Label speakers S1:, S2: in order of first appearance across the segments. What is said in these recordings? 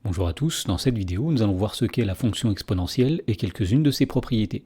S1: Bonjour à tous, dans cette vidéo nous allons voir ce qu'est la fonction exponentielle et quelques-unes de ses propriétés.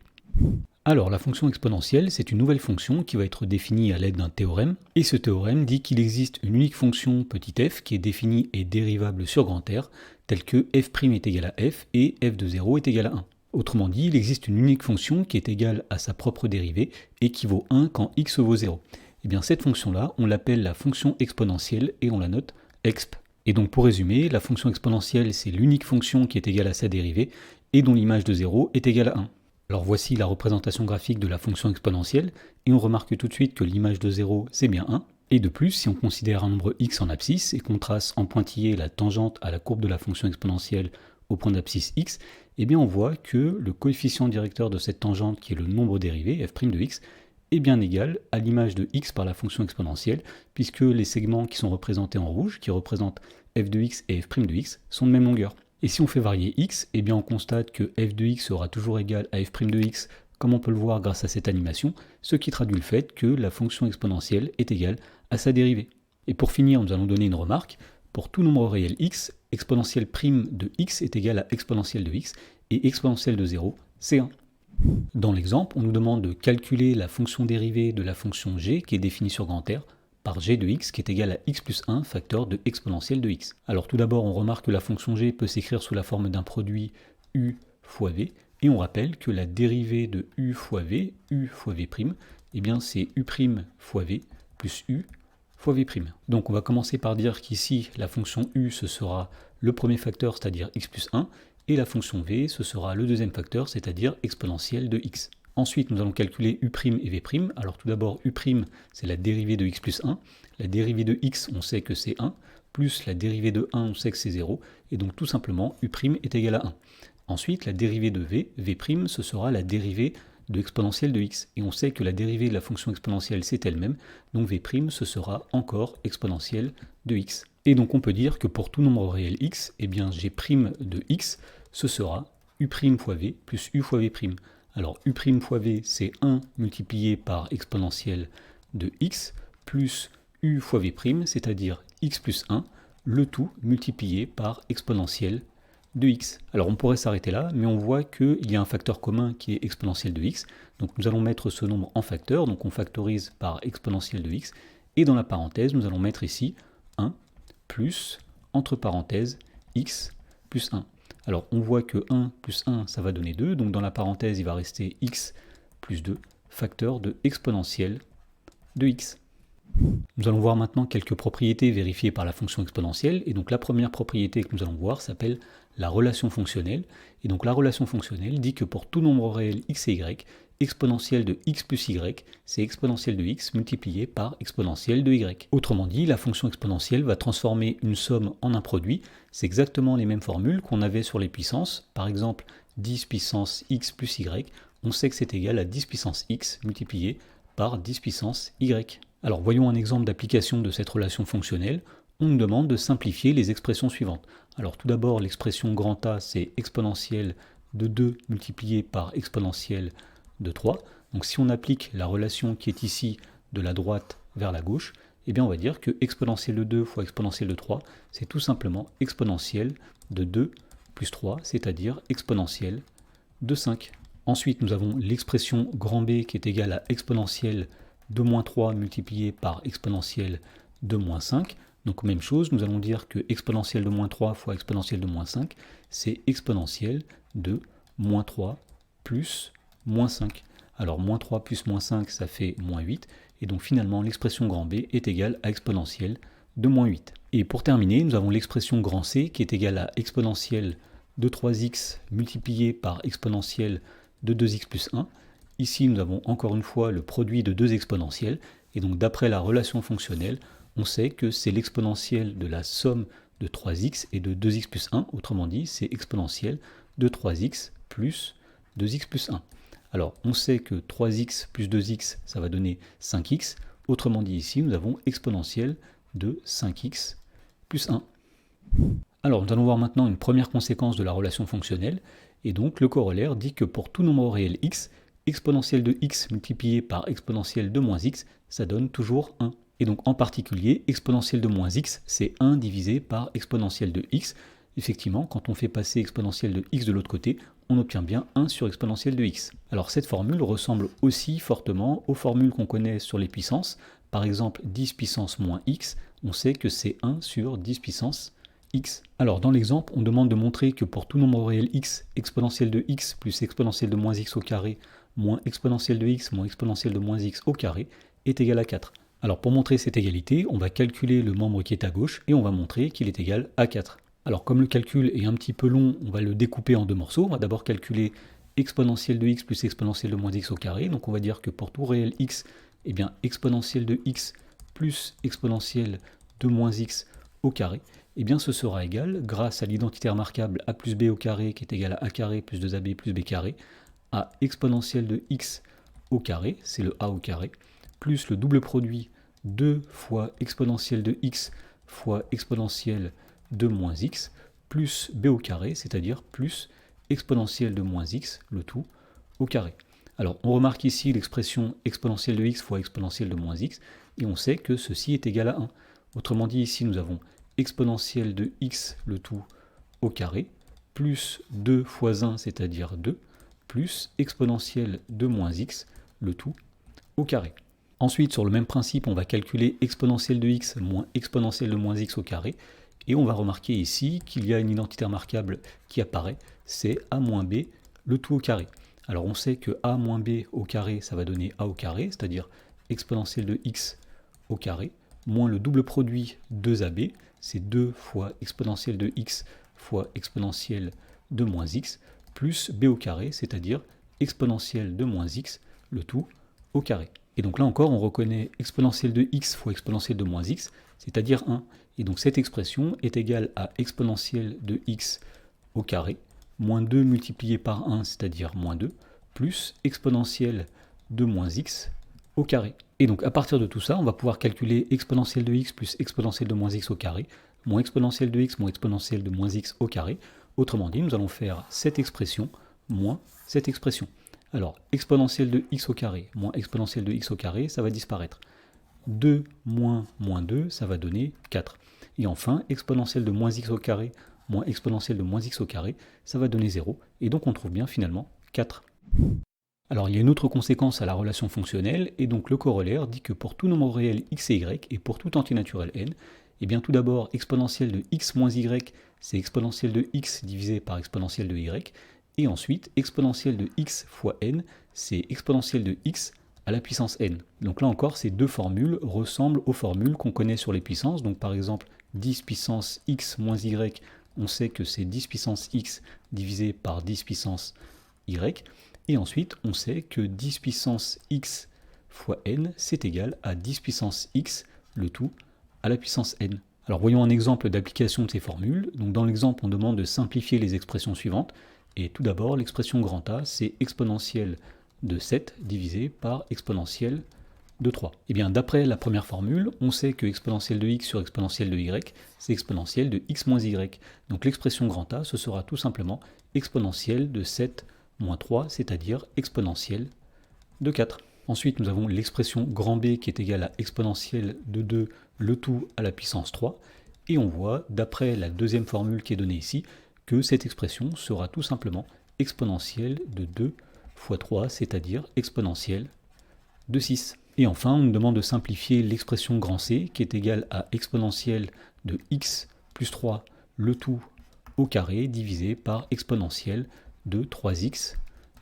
S1: Alors la fonction exponentielle, c'est une nouvelle fonction qui va être définie à l'aide d'un théorème, et ce théorème dit qu'il existe une unique fonction petit f qui est définie et dérivable sur grand R, telle que f' est égal à f et f de 0 est égal à 1. Autrement dit, il existe une unique fonction qui est égale à sa propre dérivée et qui vaut 1 quand x vaut 0. Et bien cette fonction-là, on l'appelle la fonction exponentielle et on la note exp. Et donc pour résumer, la fonction exponentielle, c'est l'unique fonction qui est égale à sa dérivée et dont l'image de 0 est égale à 1. Alors voici la représentation graphique de la fonction exponentielle, et on remarque tout de suite que l'image de 0, c'est bien 1. Et de plus, si on considère un nombre x en abscisse et qu'on trace en pointillé la tangente à la courbe de la fonction exponentielle au point d'abscisse x, eh bien on voit que le coefficient directeur de cette tangente, qui est le nombre dérivé, f' de x, est bien égal à l'image de x par la fonction exponentielle, puisque les segments qui sont représentés en rouge, qui représentent f de x et f' de x, sont de même longueur. Et si on fait varier x, eh bien on constate que f de x sera toujours égal à f' de x, comme on peut le voir grâce à cette animation, ce qui traduit le fait que la fonction exponentielle est égale à sa dérivée. Et pour finir, nous allons donner une remarque. Pour tout nombre réel x, exponentielle prime de x est égale à exponentielle de x, et exponentielle de 0, c'est 1. Dans l'exemple, on nous demande de calculer la fonction dérivée de la fonction g qui est définie sur grand R par g de x qui est égal à x plus 1 facteur de exponentielle de x. Alors tout d'abord, on remarque que la fonction g peut s'écrire sous la forme d'un produit u fois v, et on rappelle que la dérivée de u fois v prime, eh bien c'est u' fois v plus u fois v'. Donc on va commencer par dire qu'ici, la fonction u, ce sera le premier facteur, c'est-à-dire x plus 1, et la fonction v, ce sera le deuxième facteur, c'est-à-dire exponentielle de x. Ensuite, nous allons calculer u' et v'. Alors tout d'abord, u', c'est la dérivée de x plus 1. La dérivée de x, on sait que c'est 1, plus la dérivée de 1, on sait que c'est 0. Et donc tout simplement, u' est égal à 1. Ensuite, la dérivée de v', ce sera la dérivée de exponentielle de x. Et on sait que la dérivée de la fonction exponentielle, c'est elle-même. Donc v', ce sera encore exponentielle de x. Et donc on peut dire que pour tout nombre réel x, eh bien g' de x, ce sera u' fois v plus u fois v'. Alors u' fois v, c'est 1 multiplié par exponentielle de x, plus u fois v', c'est-à-dire x plus 1, le tout multiplié par exponentielle de x. Alors on pourrait s'arrêter là, mais on voit qu'il y a un facteur commun qui est exponentielle de x, donc nous allons mettre ce nombre en facteur, donc on factorise par exponentielle de x, et dans la parenthèse, nous allons mettre ici 1 plus, entre parenthèses, x plus 1. Alors on voit que 1 plus 1, ça va donner 2, donc dans la parenthèse, il va rester x plus 2, facteur de exponentielle de x. Nous allons voir maintenant quelques propriétés vérifiées par la fonction exponentielle, et donc la première propriété que nous allons voir s'appelle la relation fonctionnelle, et donc la relation fonctionnelle dit que pour tout nombre réel x et y, exponentielle de x plus y, c'est exponentielle de x multiplié par exponentielle de y. Autrement dit, la fonction exponentielle va transformer une somme en un produit. C'est exactement les mêmes formules qu'on avait sur les puissances. Par exemple, 10 puissance x plus y, on sait que c'est égal à 10 puissance x multiplié par 10 puissance y. Alors voyons un exemple d'application de cette relation fonctionnelle. On nous demande de simplifier les expressions suivantes. Alors tout d'abord, l'expression grand A, c'est exponentielle de 2 multiplié par exponentielle de 3. Donc si on applique la relation qui est ici de la droite vers la gauche, eh bien on va dire que exponentielle de 2 fois exponentielle de 3, c'est tout simplement exponentielle de 2 plus 3, c'est-à-dire exponentielle de 5. Ensuite, nous avons l'expression grand B qui est égale à exponentielle de moins 3 multiplié par exponentielle de moins 5. Donc même chose, nous allons dire que exponentielle de moins 3 fois exponentielle de moins 5, c'est exponentielle de moins 3 plus moins 5. Alors moins 3 plus moins 5, ça fait moins 8. Et donc finalement, l'expression grand B est égale à exponentielle de moins 8. Et pour terminer, nous avons l'expression grand C qui est égale à exponentielle de 3x multiplié par exponentielle de 2x plus 1. Ici, nous avons encore une fois le produit de deux exponentielles. Et donc d'après la relation fonctionnelle, on sait que c'est l'exponentielle de la somme de 3x et de 2x plus 1. Autrement dit, c'est exponentielle de 3x plus 2x plus 1. Alors, on sait que 3x plus 2x, ça va donner 5x. Autrement dit, ici, nous avons exponentielle de 5x plus 1. Alors, nous allons voir maintenant une première conséquence de la relation fonctionnelle. Et donc, le corollaire dit que pour tout nombre réel x, exponentielle de x multiplié par exponentielle de moins x, ça donne toujours 1. Et donc, en particulier, exponentielle de moins x, c'est 1 divisé par exponentielle de x. Effectivement, quand on fait passer exponentielle de x de l'autre côté, on obtient bien 1 sur exponentielle de x. Alors cette formule ressemble aussi fortement aux formules qu'on connaît sur les puissances. Par exemple, 10 puissance moins x, on sait que c'est 1 sur 10 puissance x. Alors dans l'exemple, on demande de montrer que pour tout nombre réel x, exponentielle de x plus exponentielle de moins x au carré moins exponentielle de x moins exponentielle de moins x au carré est égal à 4. Alors pour montrer cette égalité, on va calculer le membre qui est à gauche et on va montrer qu'il est égal à 4. Alors comme le calcul est un petit peu long, on va le découper en deux morceaux. On va d'abord calculer exponentielle de x plus exponentielle de moins x au carré. Donc on va dire que pour tout réel x, eh bien exponentielle de x plus exponentielle de moins x au carré, eh bien ce sera égal, grâce à l'identité remarquable a plus b au carré qui est égal à carré plus 2ab plus b carré, à exponentielle de x au carré, c'est le a au carré, plus le double produit 2 fois exponentielle de x fois exponentielle de moins x, plus b au carré, c'est-à-dire plus exponentielle de moins x, le tout au carré. Alors on remarque ici l'expression exponentielle de x fois exponentielle de moins x, et on sait que ceci est égal à 1. Autrement dit, ici nous avons exponentielle de x, le tout au carré, plus 2 fois 1, c'est-à-dire 2, plus exponentielle de moins x, le tout au carré. Ensuite, sur le même principe, on va calculer exponentielle de x moins exponentielle de moins x au carré, et on va remarquer ici qu'il y a une identité remarquable qui apparaît, c'est a moins b, le tout au carré. Alors on sait que a moins b au carré, ça va donner a au carré, c'est-à-dire exponentielle de x au carré, moins le double produit 2ab, c'est 2 fois exponentielle de x fois exponentielle de moins x, plus b au carré, c'est-à-dire exponentielle de moins x, le tout au carré. Et donc là encore, on reconnaît exponentielle de x fois exponentielle de moins x, c'est-à-dire 1. Et donc cette expression est égale à exponentielle de x au carré, moins 2 multiplié par 1, c'est-à-dire moins 2, plus exponentielle de moins x au carré. Et donc à partir de tout ça, on va pouvoir calculer exponentielle de x plus exponentielle de moins x au carré, moins exponentielle de x moins exponentielle de moins x au carré. Autrement dit, nous allons faire cette expression moins cette expression. Alors, exponentielle de x au carré moins exponentielle de x au carré, ça va disparaître. 2 moins moins 2, ça va donner 4. Et enfin, exponentielle de moins x au carré moins exponentielle de moins x au carré, ça va donner 0. Et donc on trouve bien finalement 4. Alors il y a une autre conséquence à la relation fonctionnelle, et donc le corollaire dit que pour tout nombre réel x et y, et pour tout entier naturel n, et bien tout d'abord exponentielle de x moins y, c'est exponentielle de x divisé par exponentielle de y, et ensuite exponentielle de x fois n, c'est exponentielle de x à la puissance n. Donc là encore, ces deux formules ressemblent aux formules qu'on connaît sur les puissances. Donc par exemple, 10 puissance x moins y, on sait que c'est 10 puissance x divisé par 10 puissance y. Et ensuite, on sait que 10 puissance x fois n, c'est égal à 10 puissance x, le tout à la puissance n. Alors voyons un exemple d'application de ces formules. Donc dans l'exemple, on demande de simplifier les expressions suivantes. Et tout d'abord, l'expression grand A, c'est exponentielle de 7 divisé par exponentielle de 3. Et bien d'après la première formule, on sait que exponentielle de x sur exponentielle de y, c'est exponentielle de x moins y. Donc l'expression grand A, ce sera tout simplement exponentielle de 7 moins 3, c'est-à-dire exponentielle de 4. Ensuite, nous avons l'expression grand B qui est égale à exponentielle de 2, le tout à la puissance 3. Et on voit, d'après la deuxième formule qui est donnée ici, que cette expression sera tout simplement exponentielle de 2 fois 3, c'est-à-dire exponentielle de 6. Et enfin, on nous demande de simplifier l'expression grand C, qui est égale à exponentielle de x plus 3, le tout au carré, divisé par exponentielle de 3x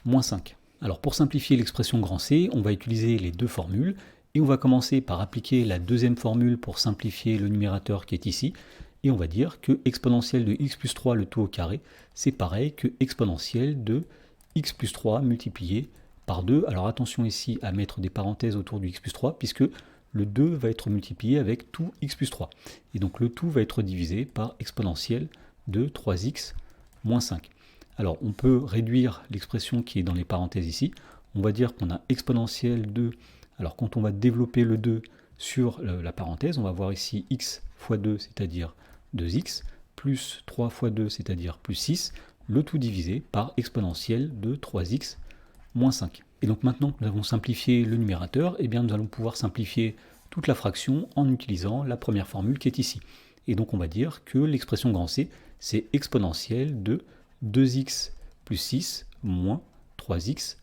S1: moins 5. Alors pour simplifier l'expression grand C, on va utiliser les deux formules, et on va commencer par appliquer la deuxième formule pour simplifier le numérateur qui est ici, et on va dire que exponentielle de x plus 3 le tout au carré, c'est pareil que exponentielle de x plus 3 multiplié par 2. Alors attention ici à mettre des parenthèses autour du x plus 3, puisque le 2 va être multiplié avec tout x plus 3. Et donc le tout va être divisé par exponentielle de 3x moins 5. Alors on peut réduire l'expression qui est dans les parenthèses ici. On va dire qu'on a exponentielle de... Alors quand on va développer le 2 sur la parenthèse, on va voir ici x fois 2, c'est-à-dire 2x, plus 3 fois 2, c'est-à-dire plus 6, le tout divisé par exponentielle de 3x moins 5. Et donc maintenant que nous avons simplifié le numérateur, eh bien nous allons pouvoir simplifier toute la fraction en utilisant la première formule qui est ici. Et donc on va dire que l'expression grand C, c'est exponentielle de 2x plus 6 moins 3x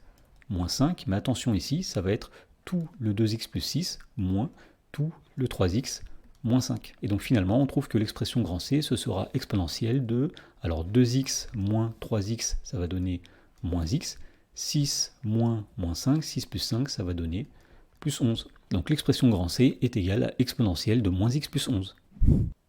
S1: moins 5. Mais attention ici, ça va être tout le 2x plus 6 moins tout le 3x moins 5. Et donc finalement, on trouve que l'expression grand C, ce sera exponentielle de, alors 2x moins 3x, ça va donner moins x, 6 moins 5, 6 plus 5, ça va donner plus 11. Donc l'expression grand C est égale à exponentielle de moins x plus 11.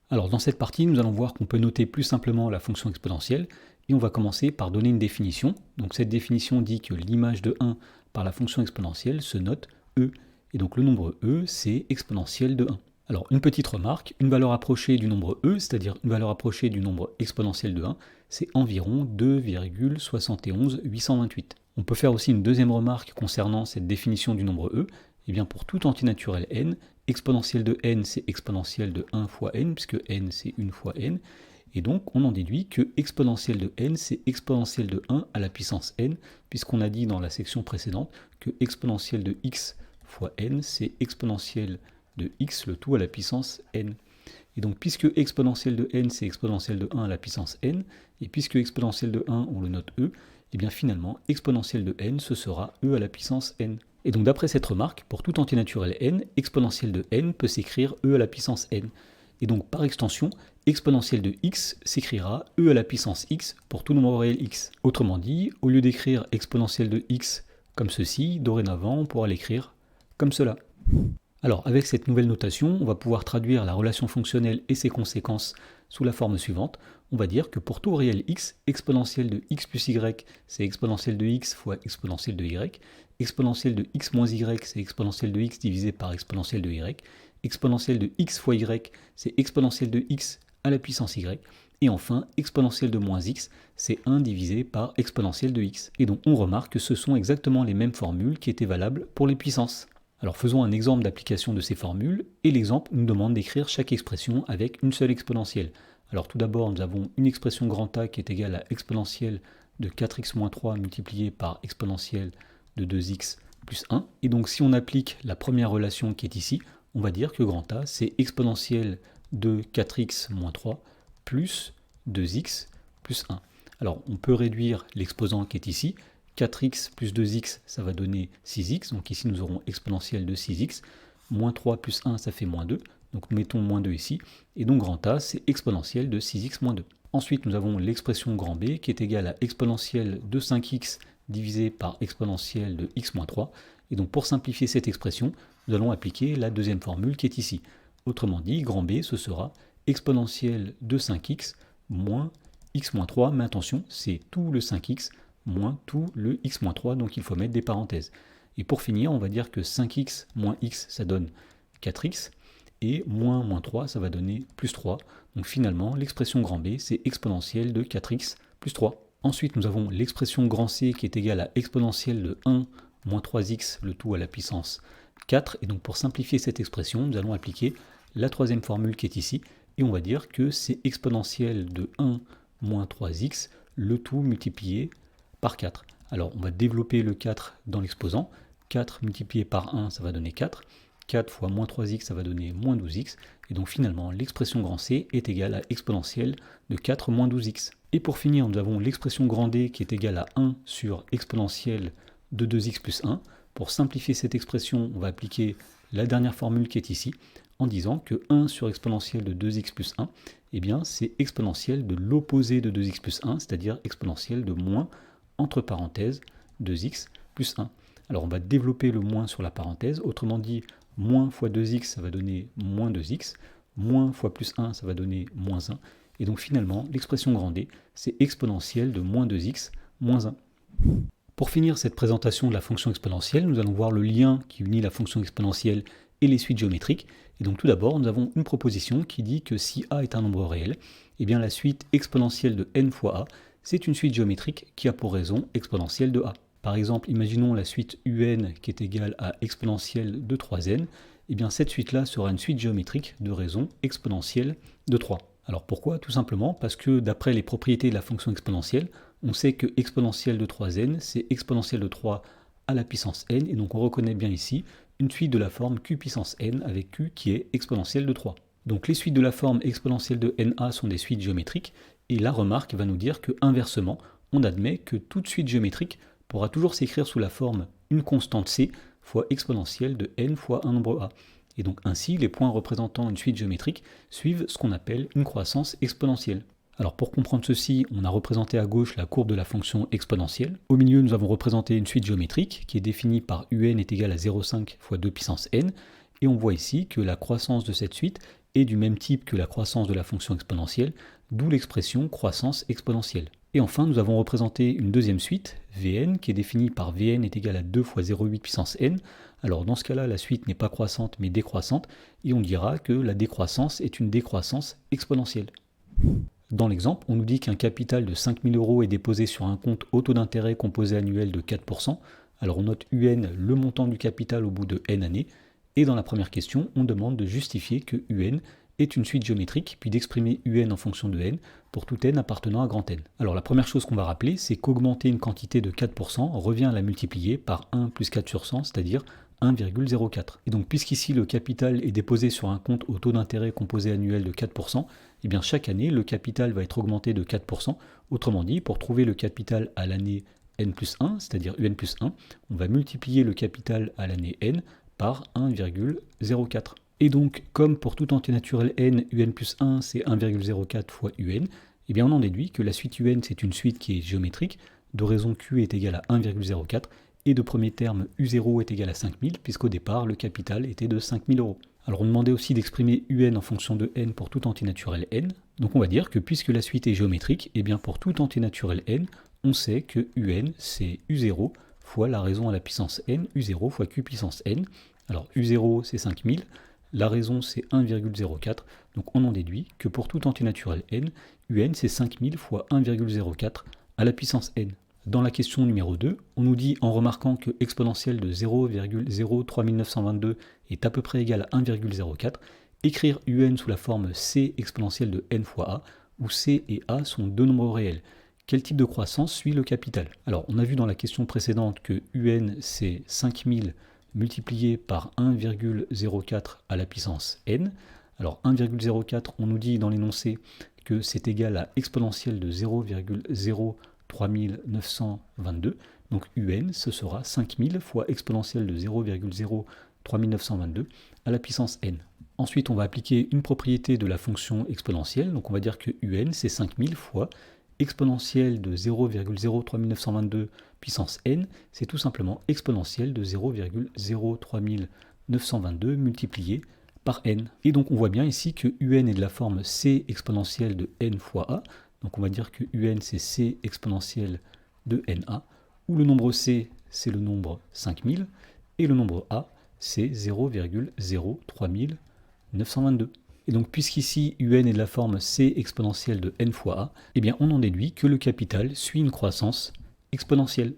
S1: Alors dans cette partie, nous allons voir qu'on peut noter plus simplement la fonction exponentielle, et on va commencer par donner une définition. Donc cette définition dit que l'image de 1 par la fonction exponentielle se note e, et donc le nombre e, c'est exponentielle de 1. Alors une petite remarque, une valeur approchée du nombre e, c'est-à-dire une valeur approchée du nombre exponentiel de 1, c'est environ 2,71828. On peut faire aussi une deuxième remarque concernant cette définition du nombre e. Eh bien pour tout entier naturel n, exponentielle de n c'est exponentielle de 1 fois n, puisque n c'est 1 fois n, et donc on en déduit que exponentielle de n c'est exponentielle de 1 à la puissance n, puisqu'on a dit dans la section précédente que exponentielle de x fois n c'est exponentielle de x le tout à la puissance n. Et donc puisque exponentielle de n c'est exponentielle de 1 à la puissance n, et puisque exponentielle de 1 on le note e, et bien finalement exponentielle de n ce sera e à la puissance n. Et donc d'après cette remarque, pour tout entier naturel n, exponentielle de n peut s'écrire e à la puissance n. Et donc par extension, exponentielle de x s'écrira e à la puissance x pour tout nombre réel x. Autrement dit, au lieu d'écrire exponentielle de x comme ceci, dorénavant on pourra l'écrire comme cela. Alors avec cette nouvelle notation, on va pouvoir traduire la relation fonctionnelle et ses conséquences sous la forme suivante. On va dire que pour tout réel x, exponentielle de x plus y, c'est exponentielle de x fois exponentielle de y, exponentielle de x moins y, c'est exponentielle de x divisé par exponentielle de y, exponentielle de x fois y, c'est exponentielle de x à la puissance y, et enfin exponentielle de moins x, c'est 1 divisé par exponentielle de x. Et donc on remarque que ce sont exactement les mêmes formules qui étaient valables pour les puissances. Alors faisons un exemple d'application de ces formules, et l'exemple nous demande d'écrire chaque expression avec une seule exponentielle. Alors tout d'abord, nous avons une expression grand A qui est égale à exponentielle de 4x moins 3 multiplié par exponentielle de 2x plus 1. Et donc si on applique la première relation qui est ici, on va dire que grand A, c'est exponentielle de 4x moins 3 plus 2x plus 1. Alors on peut réduire l'exposant qui est ici. 4x plus 2x, ça va donner 6x. Donc ici, nous aurons exponentielle de 6x. Moins 3 plus 1, ça fait moins 2. Donc nous mettons moins 2 ici. Et donc grand A, c'est exponentielle de 6x moins 2. Ensuite, nous avons l'expression grand B qui est égale à exponentielle de 5x divisé par exponentielle de x moins 3. Et donc pour simplifier cette expression, nous allons appliquer la deuxième formule qui est ici. Autrement dit, grand B, ce sera exponentielle de 5x moins x moins 3. Mais attention, c'est tout le 5x moins tout le x moins 3, donc il faut mettre des parenthèses. Et pour finir, on va dire que 5x moins x, ça donne 4x, et moins 3, ça va donner plus 3. Donc finalement, l'expression grand B, c'est exponentielle de 4x plus 3. Ensuite, nous avons l'expression grand C qui est égale à exponentielle de 1 moins 3x, le tout à la puissance 4. Et donc pour simplifier cette expression, nous allons appliquer la troisième formule qui est ici, et on va dire que c'est exponentielle de 1 moins 3x, le tout multiplié par 4. Alors on va développer le 4 dans l'exposant. 4 multiplié par 1, ça va donner 4. 4 fois moins 3x, ça va donner moins 12x. Et donc finalement, l'expression grand C est égale à exponentielle de 4 moins 12x. Et pour finir, nous avons l'expression grand D qui est égale à 1 sur exponentielle de 2x plus 1. Pour simplifier cette expression, on va appliquer la dernière formule qui est ici, en disant que 1 sur exponentielle de 2x plus 1, eh bien c'est exponentielle de l'opposé de 2x plus 1, c'est-à-dire exponentielle de moins entre parenthèses 2x plus 1. Alors on va développer le moins sur la parenthèse, autrement dit, moins fois 2x, ça va donner moins 2x, moins fois plus 1, ça va donner moins 1, et donc finalement, l'expression grand D, c'est exponentielle de moins 2x moins 1. Pour finir cette présentation de la fonction exponentielle, nous allons voir le lien qui unit la fonction exponentielle et les suites géométriques. Et donc tout d'abord, nous avons une proposition qui dit que si a est un nombre réel, eh bien la suite exponentielle de n fois a, c'est une suite géométrique qui a pour raison exponentielle de a. Par exemple, imaginons la suite un qui est égale à exponentielle de 3n, et bien cette suite-là sera une suite géométrique de raison exponentielle de 3. Alors pourquoi? Tout simplement parce que d'après les propriétés de la fonction exponentielle, on sait que exponentielle de 3n, c'est exponentielle de 3 à la puissance n, et donc on reconnaît bien ici une suite de la forme q puissance n avec q qui est exponentielle de 3. Donc les suites de la forme exponentielle de na sont des suites géométriques, Et la remarque va nous dire que inversement, on admet que toute suite géométrique pourra toujours s'écrire sous la forme une constante c fois exponentielle de n fois un nombre a. Et donc ainsi, les points représentant une suite géométrique suivent ce qu'on appelle une croissance exponentielle. Alors pour comprendre ceci, on a représenté à gauche la courbe de la fonction exponentielle. Au milieu, nous avons représenté une suite géométrique qui est définie par un est égal à 0,5 fois 2 puissance n. Et on voit ici que la croissance de cette suite est du même type que la croissance de la fonction exponentielle, d'où l'expression croissance exponentielle. Et enfin, nous avons représenté une deuxième suite, Vn, qui est définie par Vn est égal à 2 fois 0,8 puissance n. Alors dans ce cas-là, la suite n'est pas croissante mais décroissante, et on dira que la décroissance est une décroissance exponentielle. Dans l'exemple, on nous dit qu'un capital de 5 000 € est déposé sur un compte au taux d'intérêt composé annuel de 4%. Alors on note UN, le montant du capital au bout de n années, et dans la première question, on demande de justifier que UN est une suite géométrique, puis d'exprimer UN en fonction de n pour tout n appartenant à grand N. Alors la première chose qu'on va rappeler, c'est qu'augmenter une quantité de 4% revient à la multiplier par 1 plus 4 sur 100, c'est-à-dire 1,04. Et donc puisqu'ici le capital est déposé sur un compte au taux d'intérêt composé annuel de 4%, et bien chaque année le capital va être augmenté de 4%. Autrement dit, pour trouver le capital à l'année n plus 1, c'est-à-dire UN plus 1, on va multiplier le capital à l'année n par 1,04. Et donc, comme pour tout entier naturel n, un plus 1 c'est 1,04 fois un, eh bien on en déduit que la suite un c'est une suite qui est géométrique, de raison q est égal à 1,04, et de premier terme u0 est égal à 5000, puisqu'au départ le capital était de 5000 €. Alors on demandait aussi d'exprimer un en fonction de n pour tout entier naturel n, donc on va dire que puisque la suite est géométrique, eh bien pour tout entier naturel n, on sait que un c'est u0 fois la raison à la puissance n, u0 fois q puissance n. Alors u0 c'est 5000, la raison c'est 1,04, donc on en déduit que pour tout entier naturel n, un c'est 5000 fois 1,04 à la puissance n. Dans la question numéro 2, on nous dit en remarquant que exponentielle de 0,03922 est à peu près égal à 1,04, écrire un sous la forme c exponentielle de n fois a, où c et a sont deux nombres réels. Quel type de croissance suit le capital? Alors on a vu dans la question précédente que un c'est 5000 multiplié par 1,04 à la puissance n. Alors 1,04, on nous dit dans l'énoncé que c'est égal à exponentielle de 0,03922. Donc un, ce sera 5000 fois exponentielle de 0,03922 à la puissance n. Ensuite, on va appliquer une propriété de la fonction exponentielle. Donc on va dire que un, c'est 5000 fois exponentielle de 0,03922 puissance n, c'est tout simplement exponentielle de 0,03922 multiplié par n. Et donc on voit bien ici que un est de la forme c exponentielle de n fois a, donc on va dire que un c'est c exponentielle de na, où le nombre c c'est le nombre 5000, et le nombre a c'est 0,03922. Et donc puisqu'ici un est de la forme c exponentielle de n fois a, eh bien on en déduit que le capital suit une croissance exponentielle.